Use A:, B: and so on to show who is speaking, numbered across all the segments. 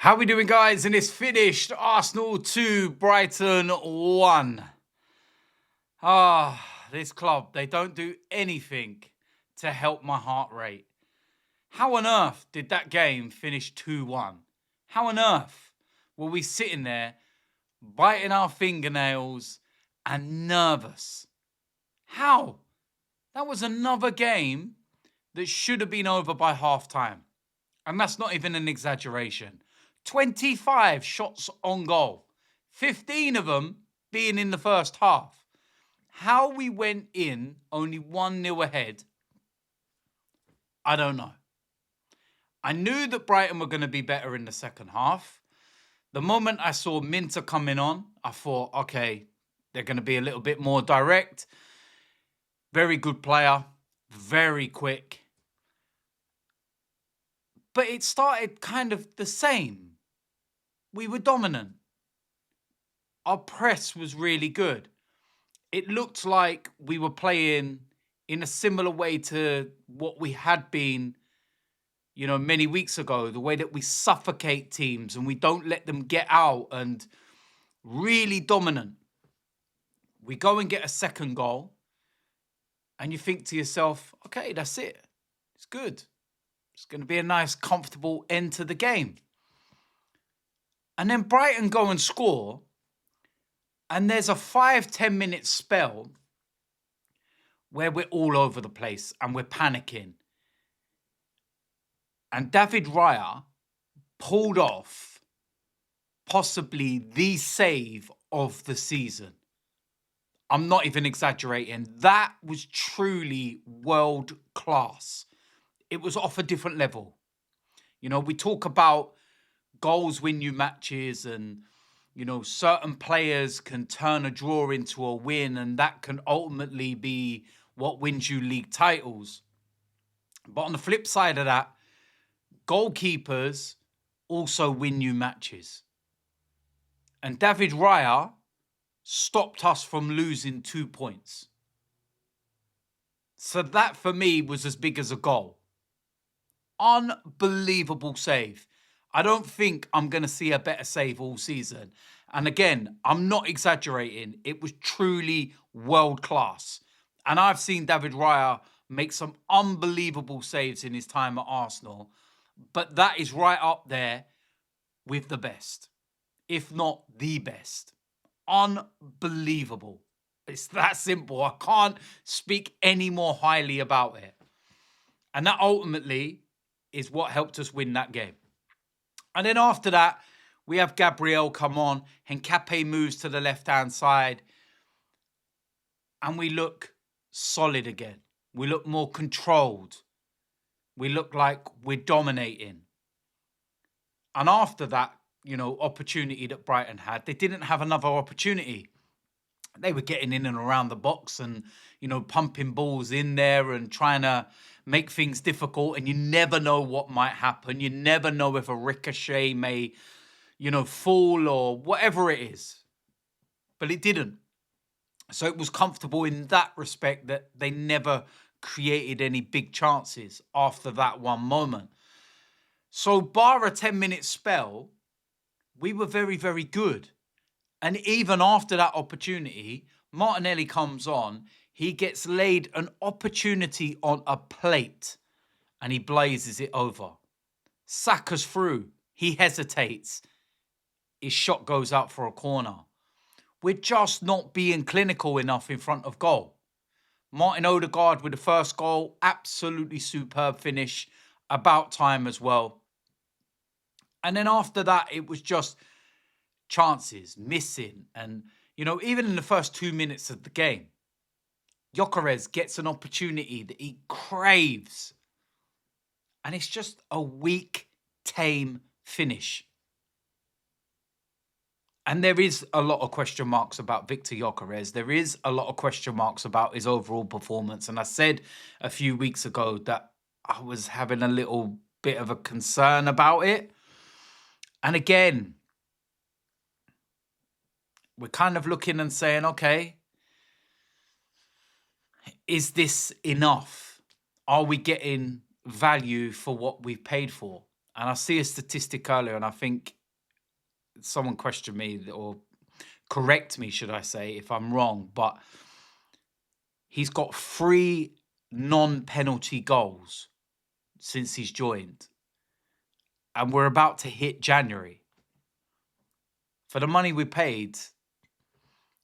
A: How we doing, guys? And it's finished. Arsenal 2, Brighton 1. This club, they don't do anything to help my heart rate. How on earth did that game finish 2-1? How on earth were we sitting there biting our fingernails and nervous? How? That was another game that should have been over by half-time. And that's not even an exaggeration. 25 shots on goal, 15 of them being in the first half. How we went in only 1-0 ahead, I don't know. I knew that Brighton were going to be better in the second half. The moment I saw Minter coming on, I thought, okay, they're going to be a little bit more direct. Very good player, very quick. But it started kind of the same. We were dominant. Our press was really good. It looked like we were playing in a similar way to what we had been, many weeks ago. The way that we suffocate teams and we don't let them get out, and really dominant. We go and get a second goal and you think to yourself, okay, that's it. It's good. It's going to be a nice, comfortable end to the game. And then Brighton go and score, and there's a 5-10 minute spell where we're all over the place and we're panicking. And David Raya pulled off possibly the save of the season. I'm not even exaggerating. That was truly world class. It was off a different level. We talk about goals win you matches, and, certain players can turn a draw into a win, and that can ultimately be what wins you league titles. But on the flip side of that, goalkeepers also win you matches. And David Raya stopped us from losing 2 points. So that for me was as big as a goal. Unbelievable save. I don't think I'm going to see a better save all season. And again, I'm not exaggerating. It was truly world class. And I've seen David Raya make some unbelievable saves in his time at Arsenal. But that is right up there with the best, if not the best. Unbelievable. It's that simple. I can't speak any more highly about it. And that ultimately is what helped us win that game. And then after that, we have Gabriel come on. Hencape moves to the left-hand side. And we look solid again. We look more controlled. We look like we're dominating. And after that, opportunity that Brighton had, they didn't have another opportunity. They were getting in and around the box and, pumping balls in there and trying to make things difficult. And you never know what might happen. You never know if a ricochet may, fall or whatever it is. But it didn't. So it was comfortable in that respect that they never created any big chances after that one moment. So bar a 10-minute spell, we were very, very good. And even after that opportunity, Martinelli comes on. He gets laid an opportunity on a plate and he blazes it over. Saka's through. He hesitates. His shot goes out for a corner. We're just not being clinical enough in front of goal. Martin Odegaard with the first goal, absolutely superb finish. About time as well. And then after that, it was just chances, missing. And, even in the first 2 minutes of the game, Gyökeres gets an opportunity that he craves. And it's just a weak, tame finish. And there is a lot of question marks about Victor Gyökeres. There is a lot of question marks about his overall performance. And I said a few weeks ago that I was having a little bit of a concern about it. And again, we're kind of looking and saying, okay, is this enough? Are we getting value for what we've paid for? And I see a statistic earlier, and I think someone questioned me, or correct me, should I say, if I'm wrong, but he's got 3 non-penalty goals since he's joined. And we're about to hit January. For the money we paid,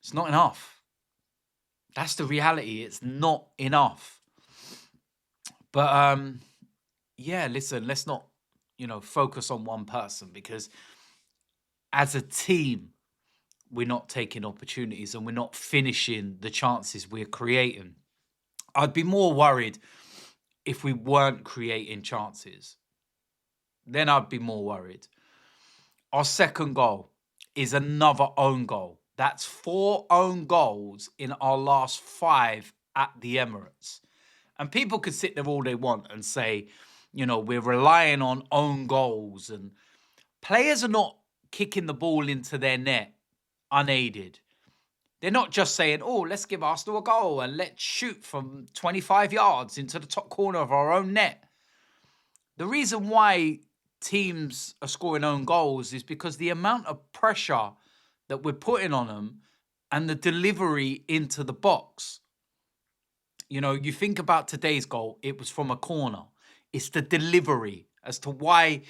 A: it's not enough. That's the reality. It's not enough. But yeah, listen, let's not, focus on one person, because as a team, we're not taking opportunities and we're not finishing the chances we're creating. I'd be more worried if we weren't creating chances. Then I'd be more worried. Our second goal is another own goal. That's 4 own goals in our last 5 at the Emirates. And people could sit there all they want and say, we're relying on own goals, and players are not kicking the ball into their net unaided. They're not just saying, oh, let's give Arsenal a goal and let's shoot from 25 yards into the top corner of our own net. The reason why teams are scoring own goals is because the amount of pressure that we're putting on them and the delivery into the box. You think about today's goal, it was from a corner. It's the delivery as to why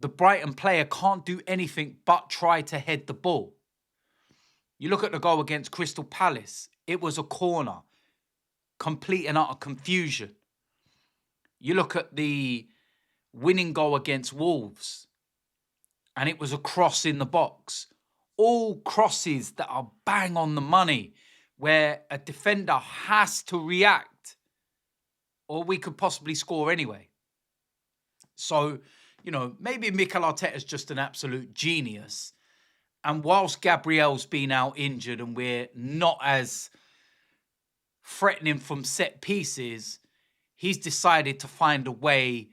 A: the Brighton player can't do anything but try to head the ball. You look at the goal against Crystal Palace, it was a corner, complete and utter confusion. You look at the winning goal against Wolves, and it was a cross in the box. All crosses that are bang on the money, where a defender has to react, or we could possibly score anyway. So, maybe Mikel Arteta is just an absolute genius. And whilst Gabriel's been out injured and we're not as threatening from set pieces, he's decided to find a way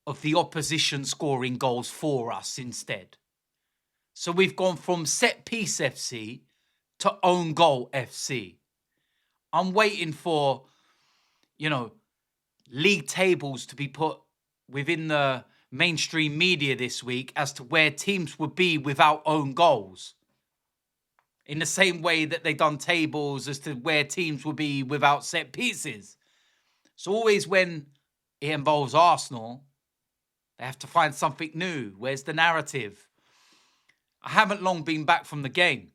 A: of the opposition scoring goals for us instead. So we've gone from set piece FC to own goal FC. I'm waiting for, league tables to be put within the mainstream media this week as to where teams would be without own goals. In the same way that they've done tables as to where teams will be without set pieces. So always when it involves Arsenal, they have to find something new. Where's the narrative? I haven't long been back from the game,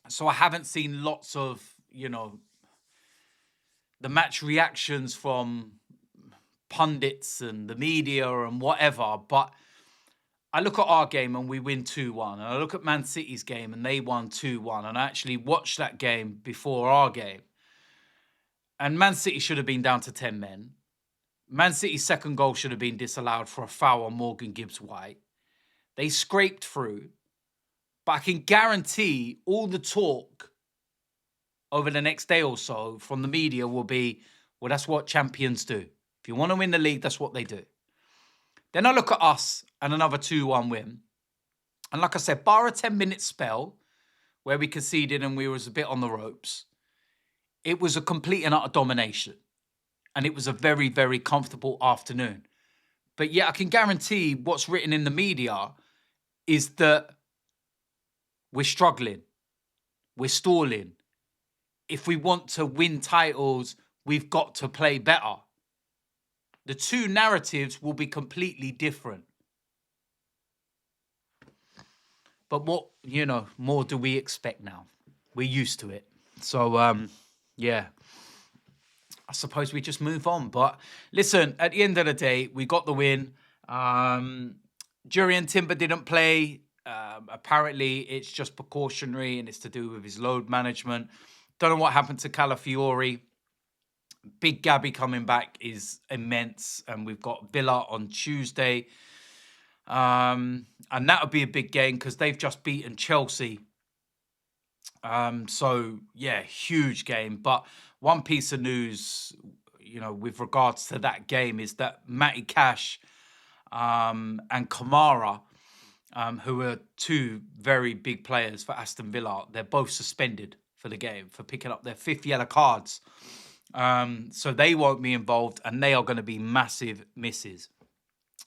A: so I haven't seen lots of, the match reactions from pundits and the media and whatever, but I look at our game and we win 2-1, and I look at Man City's game and they won 2-1, and I actually watched that game before our game. And Man City should have been down to 10 men. Man City's second goal should have been disallowed for a foul on Morgan Gibbs-White. They scraped through, but I can guarantee all the talk over the next day or so from the media will be, well, that's what champions do. If you want to win the league, that's what they do. Then I look at us and another 2-1 win. And like I said, bar a 10-minute spell where we conceded and we was a bit on the ropes, it was a complete and utter domination. And it was a very, very comfortable afternoon. But yet I can guarantee what's written in the media is that we're struggling. We're stalling. If we want to win titles, we've got to play better. The two narratives will be completely different. But what, more do we expect now? We're used to it. So, yeah, I suppose we just move on. But listen, at the end of the day, we got the win. Jurriën Timber didn't play. Apparently, it's just precautionary and it's to do with his load management. Don't know what happened to Calafiori. Big Gabby coming back is immense. And we've got Villa on Tuesday. And that would be a big game because they've just beaten Chelsea. So, yeah, huge game. But one piece of news, with regards to that game is that Matty Cash and Kamara, who are two very big players for Aston Villa, they're both suspended for the game for picking up their 5th yellow cards. So they won't be involved and they are going to be massive misses.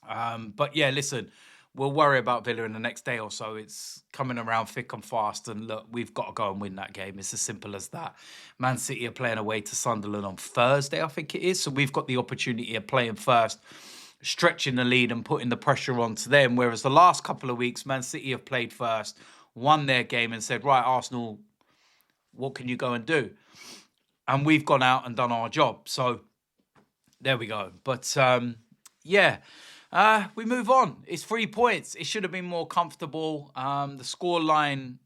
A: But yeah, listen, we'll worry about Villa in the next day or so. It's coming around thick and fast. And look, we've got to go and win that game. It's as simple as that. Man City are playing away to Sunderland on Thursday, I think it is. So we've got the opportunity of playing first, stretching the lead and putting the pressure onto them. Whereas the last couple of weeks, Man City have played first, won their game and said, right, Arsenal, what can you go and do? And we've gone out and done our job. So there we go. But yeah, we move on. It's 3 points. It should have been more comfortable. The scoreline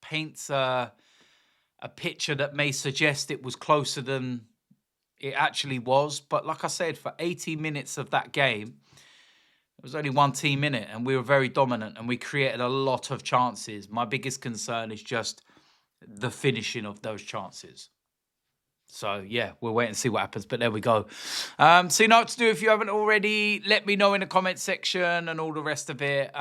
A: paints a picture that may suggest it was closer than it actually was. But like I said, for 80 minutes of that game, there was only one team in it, and we were very dominant, and we created a lot of chances. My biggest concern is just the finishing of those chances. So, yeah, we'll wait and see what happens. But there we go. So you know what to do if you haven't already. Let me know in the comment section and all the rest of it.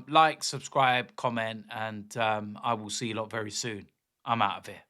A: Like, subscribe, comment, and I will see you lot very soon. I'm out of here.